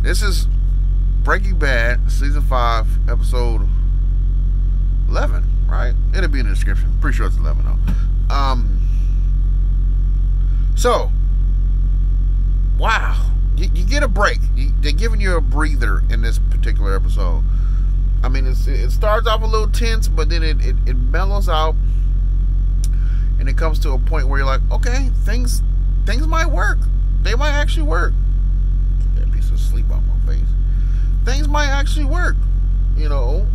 This is Breaking Bad, Season 5, Episode 11, right? It'll be in the description. Pretty sure it's 11, though. So, wow. You get a break. They're giving you a breather in this particular episode. I mean, it starts off a little tense, but then it mellows out. And it comes to a point where you're like, okay, things might work. They might actually work. Get that piece of sleep off my face. Things might actually work. You know,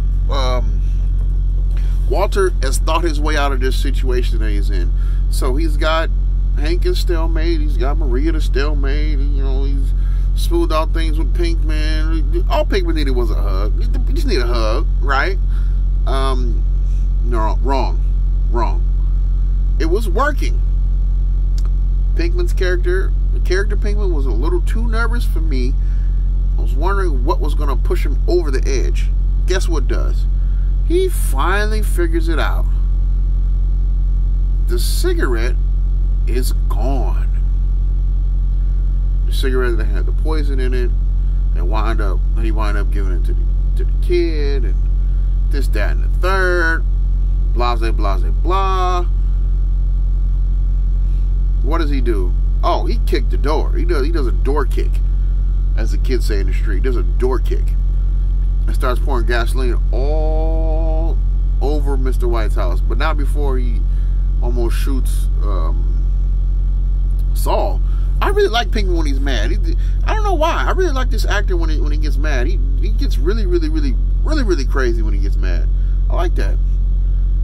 Walter has thought his way out of this situation that he's in. So he's got Hank is stalemate. He's got Maria to stalemate. And, you know, he's smoothed out things with Pinkman. All Pinkman needed was a hug. You just need a hug, right? No, wrong. It was working. Pinkman's character, the character Pinkman, was a little too nervous for me. I was wondering what was going to push him over the edge. Guess what does? He finally figures it out. The cigarette is gone. The cigarette that had the poison in it, he wind up giving it to the kid, and this, that, and the third. Blase, blase, blah. What does he do? Oh, he kicked the door. He does a door kick, as the kids say in the street. He does a door kick and starts pouring gasoline all over Mr. White's house, but not before he almost shoots Saul. I really like Pinkman when he's mad. I don't know why. I really like this actor when he gets mad. He gets really crazy when he gets mad. I like that.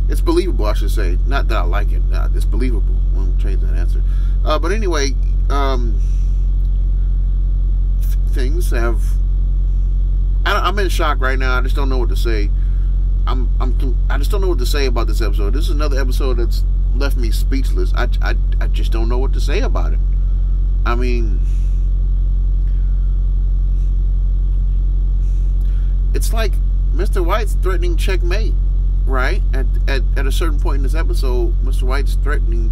It's believable, I should say. Not that I like it. It's believable. I won't change that answer. But anyway, things have. I'm in shock right now. I just don't know what to say. I just don't know what to say about this episode. This is another episode that's left me speechless. I just don't know what to say about it. I mean, it's like Mr. White's threatening checkmate, right? At a certain point in this episode, Mr. White's threatening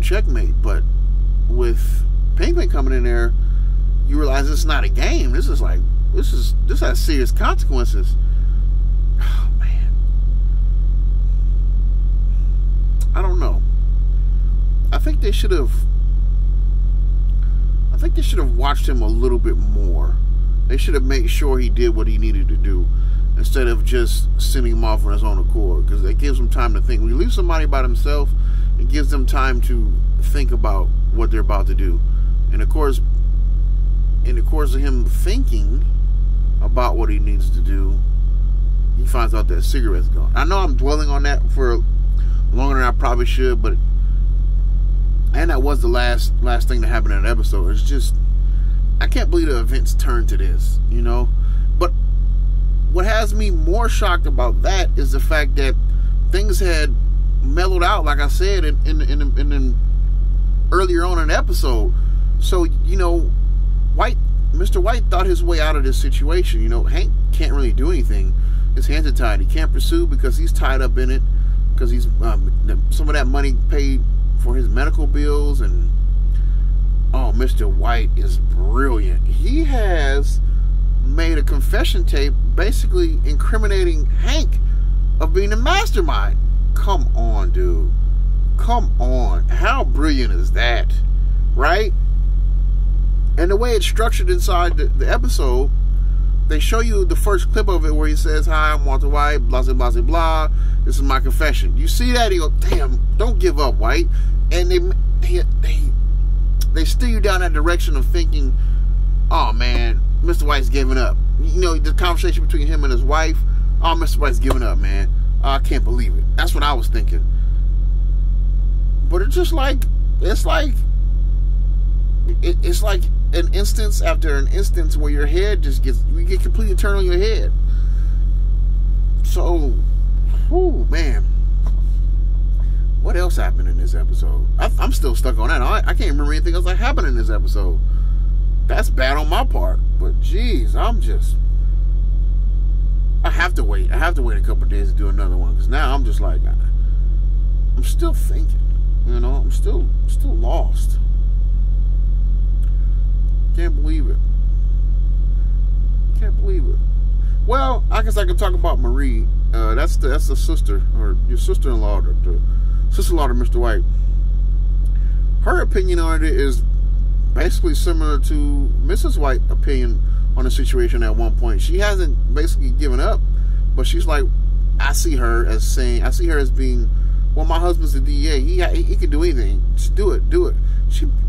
checkmate, but with Pinkman coming in there, you realize it's not a game. This has serious consequences. Oh man, I don't know. I think they should have watched him a little bit more. They should have made sure he did what he needed to do instead of just sending him off on his own accord, because it gives him time to think. When you leave somebody by themselves, it gives them time to think about what they're about to do. And of course, in the course of him thinking about what he needs to do, he finds out that cigarette's gone. I know I'm dwelling on that for longer than I probably should, but that was the last thing that happened in that episode. It's just, I can't believe the events turned to this, you know. But what has me more shocked about that is the fact that things had mellowed out, like I said, in earlier on in the episode. So, you know, Mr. White thought his way out of this situation. You know, Hank can't really do anything. His hands are tied. He can't pursue because he's tied up in it, because he's some of that money paid for his medical bills. And oh, Mr. White is brilliant. He has made a confession tape basically incriminating Hank of being the mastermind. Come on, dude. Come on. How brilliant is that? Right? And the way it's structured inside the episode, they show you the first clip of it where he says, "Hi, I'm Walter White, blah, blah, blah, blah. This is my confession." You see that? You go, damn, don't give up, White. And they steer you down that direction of thinking, oh, man, Mr. White's giving up. You know, the conversation between him and his wife, oh, Mr. White's giving up, man. Oh, I can't believe it. That's what I was thinking. But it's like an instance after an instance where your head just you get completely turned on your head. So, whew, man. What else happened in this episode? I'm still stuck on that. I can't remember anything else that happened in this episode. That's bad on my part. But, geez, I have to wait. I have to wait a couple of days to do another one. Because now I'm just like, I'm still thinking. You know, I'm still lost. Can't believe it. Can't believe it. Well, I guess I can talk about Marie. That's the sister, or your sister-in-law, the sister-in-law to Mr. White. Her opinion on it is basically similar to Mrs. White's opinion on the situation at one point. She hasn't basically given up, but she's like, I see her as being, well, my husband's a DA. He can do anything. Just do it.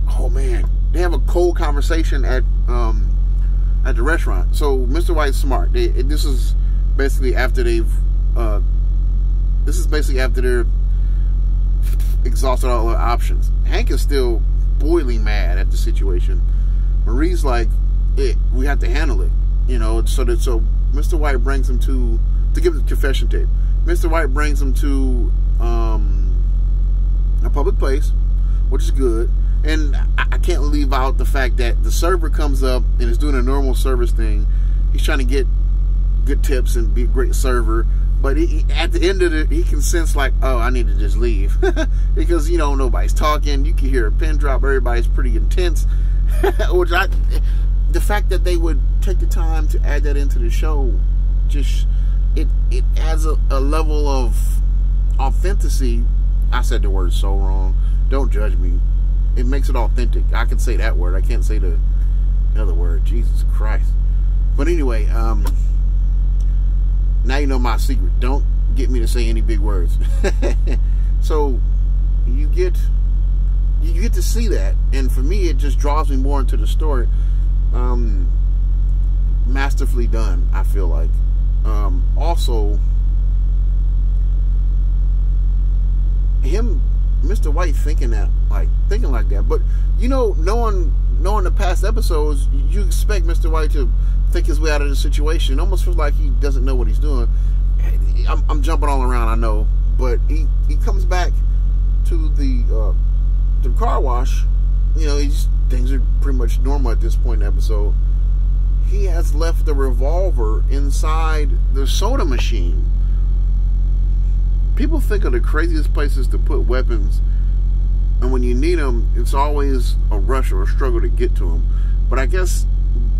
Oh man, they have a cold conversation at the restaurant. So Mr. White's smart. This is basically after they're exhausted all their options. Hank is still boiling mad at the situation. Marie's like, we have to handle it, So Mr. White brings him to give him the confession tape. Mr. White brings him to a public place, which is good. And I can't leave out the fact that the server comes up and is doing a normal service thing. He's trying to get good tips and be a great server. But at the end of it, he can sense like, oh, I need to just leave. Because, nobody's talking. You can hear a pin drop. Everybody's pretty intense. The fact that they would take the time to add that into the show, just, it adds a level of authenticity. I said the word so wrong. Don't judge me. It makes it authentic. I can say that word. I can't say the other word. Jesus Christ. But anyway, now you know my secret. Don't get me to say any big words. So you get to see that, and for me, it just draws me more into the story. Masterfully done, I feel like. Also, Mr. White thinking like that, but knowing the past episodes, you expect Mr. White to think his way out of the situation. It almost feels like he doesn't know what he's doing. I'm jumping all around, I know, but he comes back to the car wash. Things are pretty much normal at this point in the episode. He has left the revolver inside the soda machine. People think of the craziest places to put weapons, and when you need them, it's always a rush or a struggle to get to them. But I guess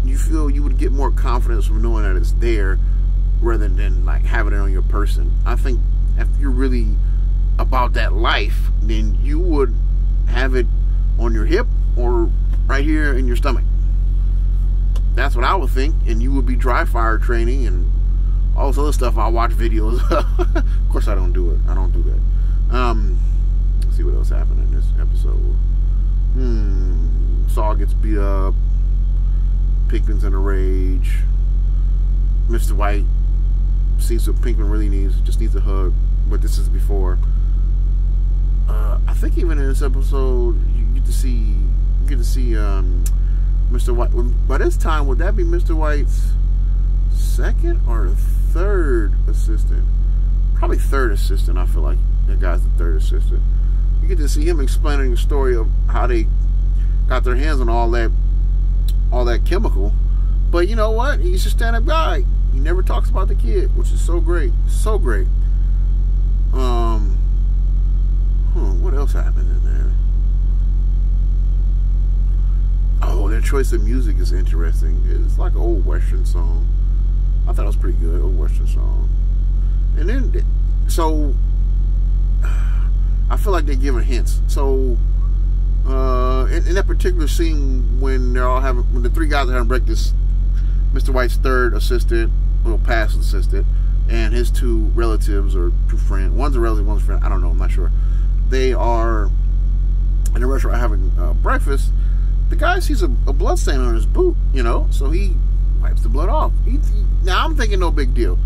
you feel you would get more confidence from knowing that it's there rather than like having it on your person. I think if you're really about that life, then you would have it on your hip or right here in your stomach. That's what I would think, and you would be dry fire training and all this other stuff. I watch videos. Of course, I don't do it. I don't do that. Let's see what else happened in this episode. Saul gets beat up. Pinkman's in a rage. Mr. White sees what Pinkman really needs. Just needs a hug. But this is before. I think even in this episode, you get to see Mr. White. By this time, would that be Mr. White's second or third assistant? Probably third assistant. I feel like that guy's the third assistant. You get to see him explaining the story of how they got their hands on all that chemical. But you know what? He's a stand-up guy. He never talks about the kid, which is so great. So great. What else happened in there? Oh, their choice of music is interesting. It's like an old Western song. I thought it was pretty good, old Western song. And then, so, I feel like they're giving hints. So, in that particular scene, when the three guys are having breakfast, Mr. White's third assistant, past assistant, and his two relatives or two friends. One's a relative, one's a friend. I don't know. I'm not sure. They are in a restaurant having breakfast. The guy sees a blood stain on his boot, so he wipes the blood off. Now, I'm thinking no big deal.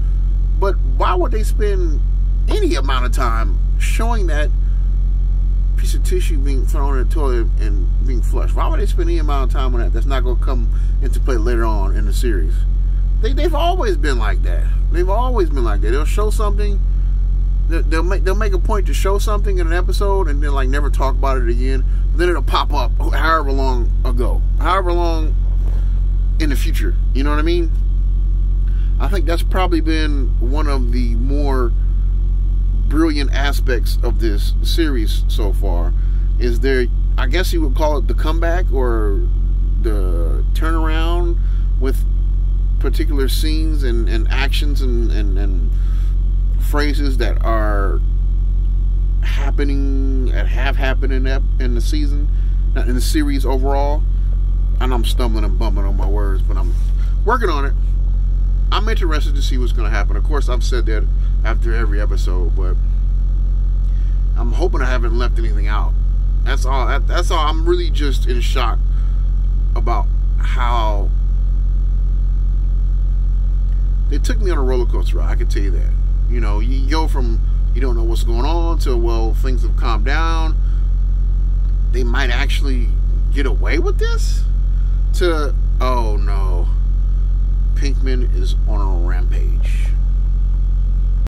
But why would they spend any amount of time showing that piece of tissue being thrown in the toilet and being flushed? Why would they spend any amount of time on that? That's not going to come into play later on in the series. They've always been like that. They've always been like that. They'll show something. They'll make a point to show something in an episode and then like never talk about it again. Then it'll pop up however long ago, however long in the future. You know what I mean? I think that's probably been one of the more brilliant aspects of this series so far. Is there, I guess you would call it the comeback or the turnaround with particular scenes and actions and phrases that are happening, that have happened in the season, not in the series overall. And I'm stumbling and bumping on my words, but I'm working on it. I'm interested to see what's going to happen. Of course, I've said that after every episode, but I'm hoping I haven't left anything out. That's all. That's all. I'm really just in shock about how they took me on a roller coaster ride. I can tell you that. You know, you go from you don't know what's going on to, well, things have calmed down. They might actually get away with this, to, oh no, Pinkman is on a rampage.